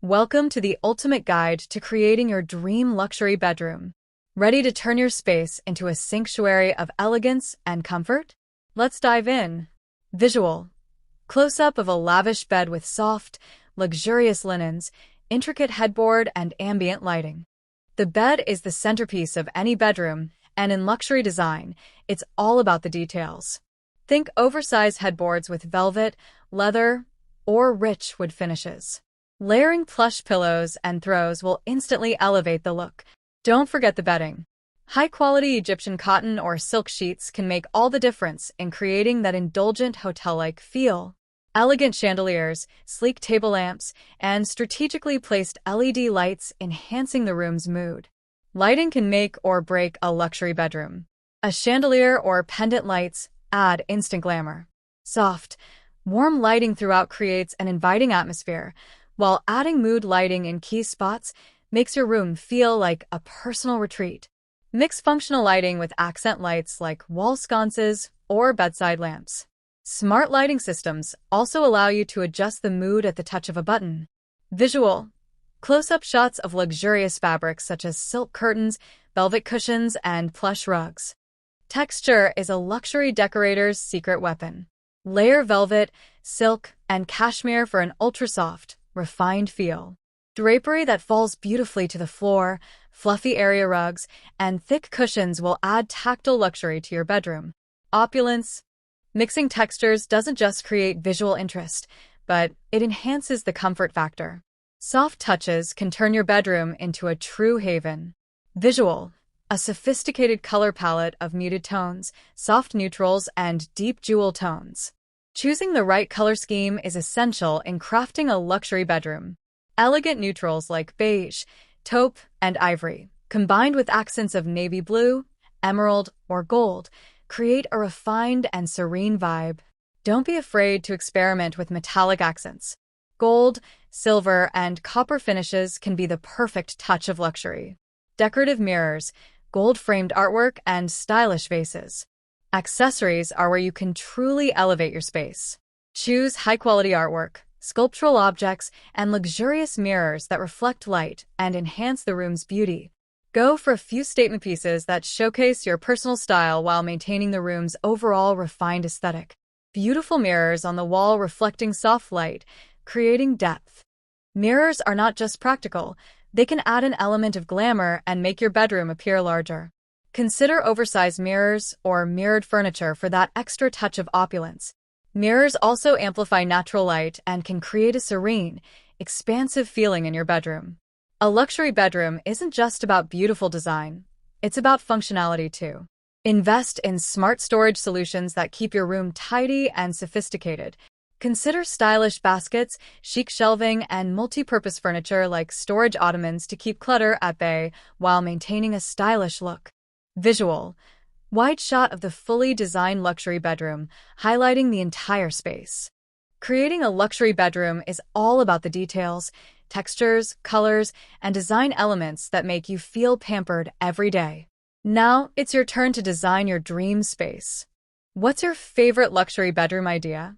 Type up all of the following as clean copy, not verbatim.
Welcome to the ultimate guide to creating your dream luxury bedroom. Ready to turn your space into a sanctuary of elegance and comfort? Let's dive in. Visual. Close-up of a lavish bed with soft, luxurious linens, intricate headboard, and ambient lighting. The bed is the centerpiece of any bedroom, and in luxury design, it's all about the details. Think oversized headboards with velvet, leather, or rich wood finishes. Layering plush pillows and throws will instantly elevate the look. Don't forget the bedding. High-quality Egyptian cotton or silk sheets can make all the difference in creating that indulgent hotel-like feel. Elegant chandeliers, sleek table lamps, and strategically placed LED lights enhancing the room's mood. Lighting can make or break a luxury bedroom. A chandelier or pendant lights add instant glamour. Soft, warm lighting throughout creates an inviting atmosphere, while adding mood lighting in key spots makes your room feel like a personal retreat. Mix functional lighting with accent lights like wall sconces or bedside lamps. Smart lighting systems also allow you to adjust the mood at the touch of a button. Visual. Close-up shots of luxurious fabrics such as silk curtains, velvet cushions, and plush rugs. Texture is a luxury decorator's secret weapon. Layer velvet, silk, and cashmere for an ultra-soft, refined feel. Drapery that falls beautifully to the floor, fluffy area rugs, and thick cushions will add tactile luxury to your bedroom. Opulence. Mixing textures doesn't just create visual interest, but it enhances the comfort factor. Soft touches can turn your bedroom into a true haven. Visual. A sophisticated color palette of muted tones, soft neutrals, and deep jewel tones. Choosing the right color scheme is essential in crafting a luxury bedroom. Elegant neutrals like beige, taupe, and ivory, combined with accents of navy blue, emerald, or gold, create a refined and serene vibe. Don't be afraid to experiment with metallic accents. Gold, silver, and copper finishes can be the perfect touch of luxury. Decorative mirrors, gold-framed artwork, and stylish vases. Accessories are where you can truly elevate your space. Choose high-quality artwork, sculptural objects, and luxurious mirrors that reflect light and enhance the room's beauty. Go for a few statement pieces that showcase your personal style while maintaining the room's overall refined aesthetic. Beautiful mirrors on the wall reflecting soft light, creating depth. Mirrors are not just practical, they can add an element of glamour and make your bedroom appear larger. Consider oversized mirrors or mirrored furniture for that extra touch of opulence. Mirrors also amplify natural light and can create a serene, expansive feeling in your bedroom. A luxury bedroom isn't just about beautiful design, it's about functionality too. Invest in smart storage solutions that keep your room tidy and sophisticated. Consider stylish baskets, chic shelving, and multi-purpose furniture like storage ottomans to keep clutter at bay while maintaining a stylish look. Visual. Wide shot of the fully designed luxury bedroom, highlighting the entire space. Creating a luxury bedroom is all about the details, textures, colors, and design elements that make you feel pampered every day. Now, it's your turn to design your dream space. What's your favorite luxury bedroom idea?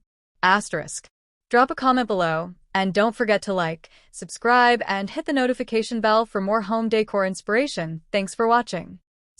Drop a comment below, and don't forget to like, subscribe, and hit the notification bell for more home decor inspiration. Thanks for watching.